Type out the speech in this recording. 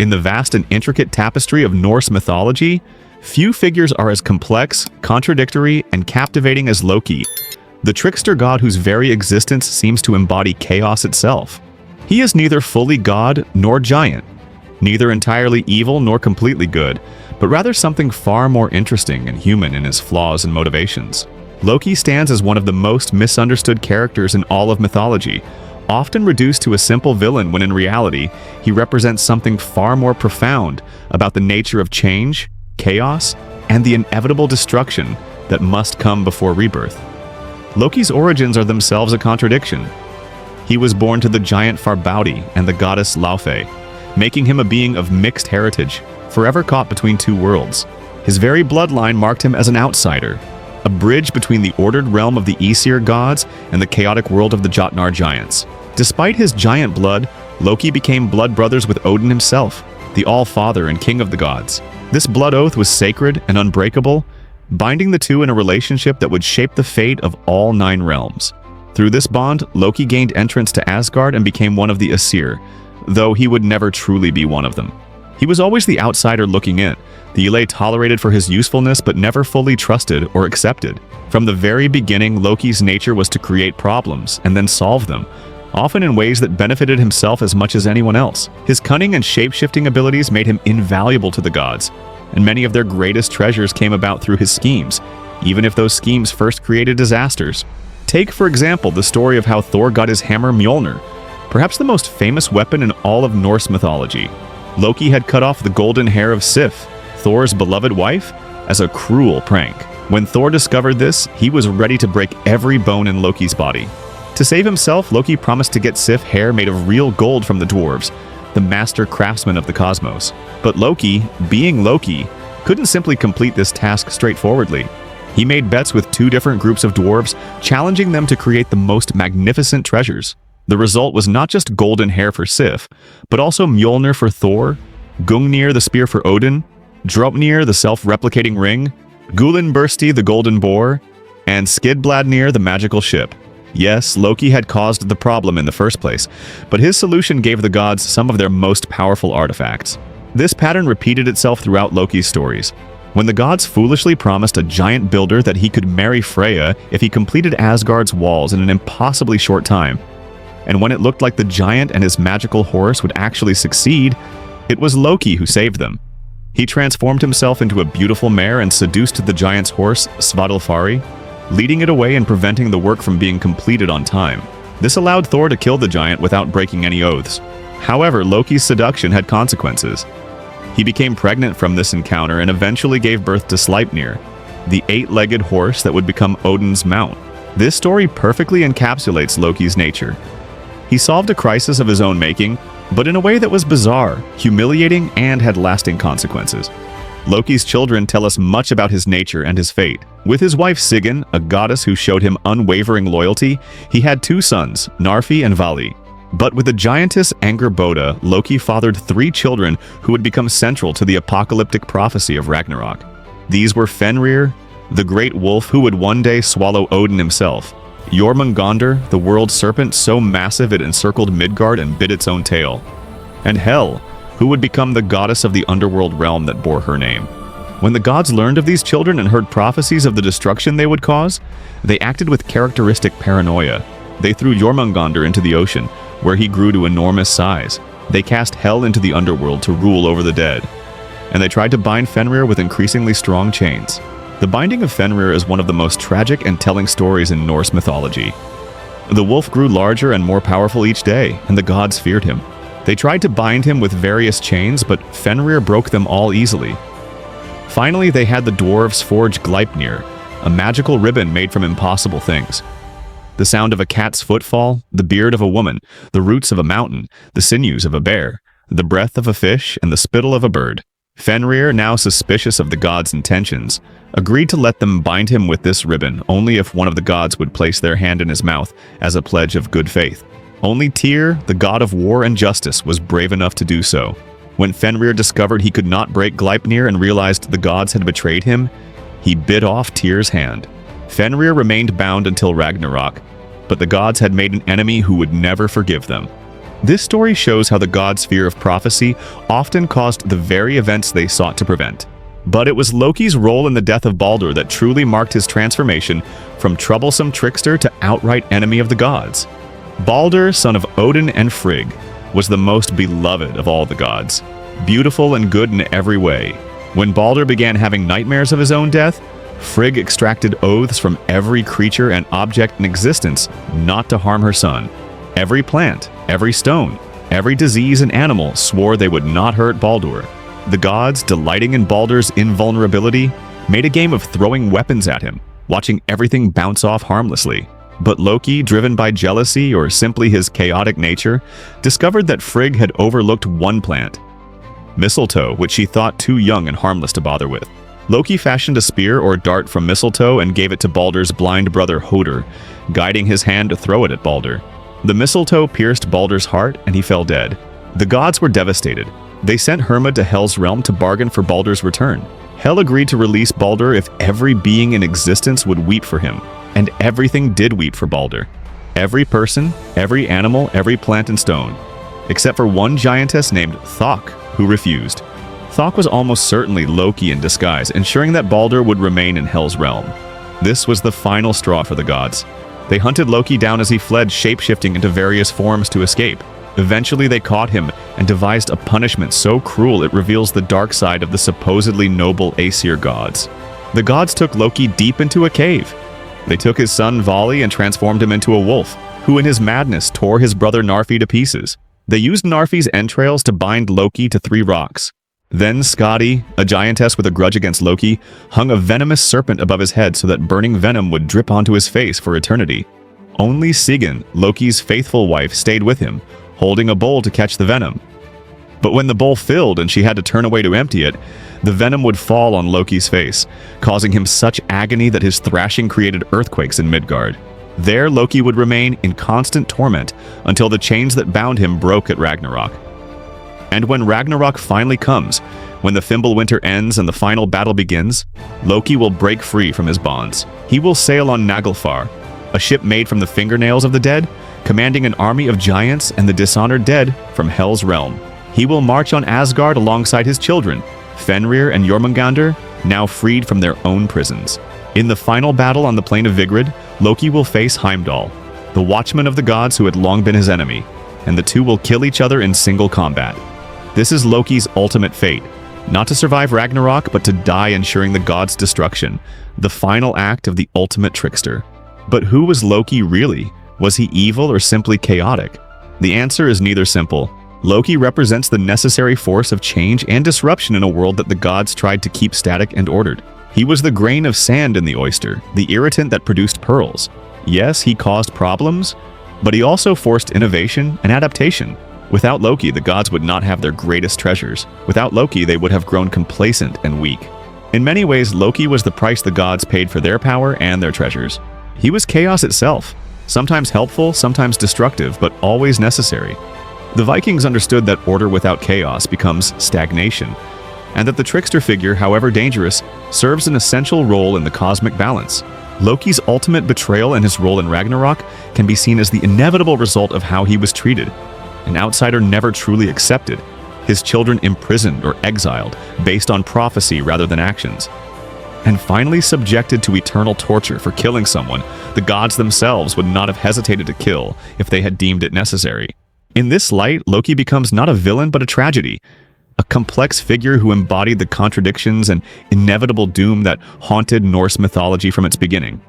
In the vast and intricate tapestry of Norse mythology, few figures are as complex, contradictory, and captivating as Loki, the trickster god whose very existence seems to embody chaos itself. He is neither fully god nor giant, neither entirely evil nor completely good, but rather something far more interesting and human in his flaws and motivations. Loki stands as one of the most misunderstood characters in all of mythology, often reduced to a simple villain when in reality, he represents something far more profound about the nature of change, chaos, and the inevitable destruction that must come before rebirth. Loki's origins are themselves a contradiction. He was born to the giant Farbauti and the goddess Laufey, making him a being of mixed heritage, forever caught between two worlds. His very bloodline marked him as an outsider, a bridge between the ordered realm of the Æsir gods and the chaotic world of the Jotnar giants. Despite his giant blood, Loki became blood brothers with Odin himself, the All-Father and King of the gods. This blood oath was sacred and unbreakable, binding the two in a relationship that would shape the fate of all 9 realms. Through this bond, Loki gained entrance to Asgard and became one of the Æsir, though he would never truly be one of them. He was always the outsider looking in, the Yle tolerated for his usefulness but never fully trusted or accepted. From the very beginning, Loki's nature was to create problems and then solve them, often in ways that benefited himself as much as anyone else. His cunning and shape-shifting abilities made him invaluable to the gods, and many of their greatest treasures came about through his schemes, even if those schemes first created disasters. Take, for example, the story of how Thor got his hammer Mjolnir, perhaps the most famous weapon in all of Norse mythology. Loki had cut off the golden hair of Sif, Thor's beloved wife, as a cruel prank. When Thor discovered this, he was ready to break every bone in Loki's body. To save himself, Loki promised to get Sif hair made of real gold from the dwarves, the master craftsmen of the cosmos. But Loki, being Loki, couldn't simply complete this task straightforwardly. He made bets with 2 different groups of dwarves, challenging them to create the most magnificent treasures. The result was not just golden hair for Sif, but also Mjolnir for Thor, Gungnir the spear for Odin, Draupnir the self-replicating ring, Gulenbursti the golden boar, and Skidbladnir the magical ship. Yes, Loki had caused the problem in the first place, but his solution gave the gods some of their most powerful artifacts. This pattern repeated itself throughout Loki's stories. When the gods foolishly promised a giant builder that he could marry Freya if he completed Asgard's walls in an impossibly short time, and when it looked like the giant and his magical horse would actually succeed, it was Loki who saved them. He transformed himself into a beautiful mare and seduced the giant's horse, Svadilfari, leading it away and preventing the work from being completed on time. This allowed Thor to kill the giant without breaking any oaths. However, Loki's seduction had consequences. He became pregnant from this encounter and eventually gave birth to Sleipnir, the 8-legged horse that would become Odin's mount. This story perfectly encapsulates Loki's nature. He solved a crisis of his own making, but in a way that was bizarre, humiliating, and had lasting consequences. Loki's children tell us much about his nature and his fate. With his wife Sigyn, a goddess who showed him unwavering loyalty, he had 2 sons, Narfi and Vali. But with the giantess Angerboda, Loki fathered 3 children who would become central to the apocalyptic prophecy of Ragnarok. These were Fenrir, the great wolf who would one day swallow Odin himself, Jormungandr, the world serpent so massive it encircled Midgard and bit its own tail, and Hel, who would become the goddess of the underworld realm that bore her name. When the gods learned of these children and heard prophecies of the destruction they would cause, they acted with characteristic paranoia. They threw Jormungandr into the ocean, where he grew to enormous size. They cast Hel into the underworld to rule over the dead, and they tried to bind Fenrir with increasingly strong chains. The binding of Fenrir is one of the most tragic and telling stories in Norse mythology. The wolf grew larger and more powerful each day, and the gods feared him. They tried to bind him with various chains, but Fenrir broke them all easily. Finally, they had the dwarves forge Gleipnir, a magical ribbon made from impossible things. The sound of a cat's footfall, the beard of a woman, the roots of a mountain, the sinews of a bear, the breath of a fish, and the spittle of a bird. Fenrir, now suspicious of the gods' intentions, agreed to let them bind him with this ribbon only if one of the gods would place their hand in his mouth as a pledge of good faith. Only Tyr, the god of war and justice, was brave enough to do so. When Fenrir discovered he could not break Gleipnir and realized the gods had betrayed him, he bit off Tyr's hand. Fenrir remained bound until Ragnarok, but the gods had made an enemy who would never forgive them. This story shows how the gods' fear of prophecy often caused the very events they sought to prevent. But it was Loki's role in the death of Baldr that truly marked his transformation from troublesome trickster to outright enemy of the gods. Baldr, son of Odin and Frigg, was the most beloved of all the gods, beautiful and good in every way. When Baldr began having nightmares of his own death, Frigg extracted oaths from every creature and object in existence not to harm her son. Every plant, every stone, every disease and animal swore they would not hurt Baldr. The gods, delighting in Baldr's invulnerability, made a game of throwing weapons at him, watching everything bounce off harmlessly. But Loki, driven by jealousy or simply his chaotic nature, discovered that Frigg had overlooked one plant, mistletoe, which she thought too young and harmless to bother with. Loki fashioned a spear or dart from mistletoe and gave it to Baldr's blind brother Hoder, guiding his hand to throw it at Baldr. The mistletoe pierced Baldr's heart and he fell dead. The gods were devastated. They sent Hermod to Hel's realm to bargain for Baldr's return. Hel agreed to release Baldr if every being in existence would weep for him, and everything did weep for Baldr. Every person, every animal, every plant and stone, except for one giantess named Thok, who refused. Thok was almost certainly Loki in disguise, ensuring that Baldr would remain in Hel's realm. This was the final straw for the gods. They hunted Loki down as he fled, shapeshifting into various forms to escape. Eventually they caught him and devised a punishment so cruel it reveals the dark side of the supposedly noble Æsir gods. The gods took Loki deep into a cave. They took his son Vali and transformed him into a wolf, who in his madness tore his brother Narfi to pieces. They used Narfi's entrails to bind Loki to 3 rocks. Then Skadi, a giantess with a grudge against Loki, hung a venomous serpent above his head so that burning venom would drip onto his face for eternity. Only Sigyn, Loki's faithful wife, stayed with him, holding a bowl to catch the venom. But when the bowl filled and she had to turn away to empty it, the venom would fall on Loki's face, causing him such agony that his thrashing created earthquakes in Midgard. There Loki would remain in constant torment until the chains that bound him broke at Ragnarök. And when Ragnarök finally comes, when the Fimbulwinter ends and the final battle begins, Loki will break free from his bonds. He will sail on Naglfar, a ship made from the fingernails of the dead, commanding an army of giants and the dishonored dead from Hel's realm. He will march on Asgard alongside his children, Fenrir and Jormungandr, now freed from their own prisons. In the final battle on the plain of Vigrid, Loki will face Heimdall, the watchman of the gods who had long been his enemy, and the two will kill each other in single combat. This is Loki's ultimate fate, not to survive Ragnarök, but to die ensuring the gods' destruction, the final act of the ultimate trickster. But who was Loki really? Was he evil or simply chaotic? The answer is neither simple. Loki represents the necessary force of change and disruption in a world that the gods tried to keep static and ordered. He was the grain of sand in the oyster, the irritant that produced pearls. Yes, he caused problems, but he also forced innovation and adaptation. Without Loki, the gods would not have their greatest treasures. Without Loki, they would have grown complacent and weak. In many ways, Loki was the price the gods paid for their power and their treasures. He was chaos itself, sometimes helpful, sometimes destructive, but always necessary. The Vikings understood that order without chaos becomes stagnation, and that the trickster figure, however dangerous, serves an essential role in the cosmic balance. Loki's ultimate betrayal and his role in Ragnarök can be seen as the inevitable result of how he was treated. An outsider never truly accepted, his children imprisoned or exiled based on prophecy rather than actions, and finally subjected to eternal torture for killing someone the gods themselves would not have hesitated to kill if they had deemed it necessary. In this light, Loki becomes not a villain but a tragedy, a complex figure who embodied the contradictions and inevitable doom that haunted Norse mythology from its beginning.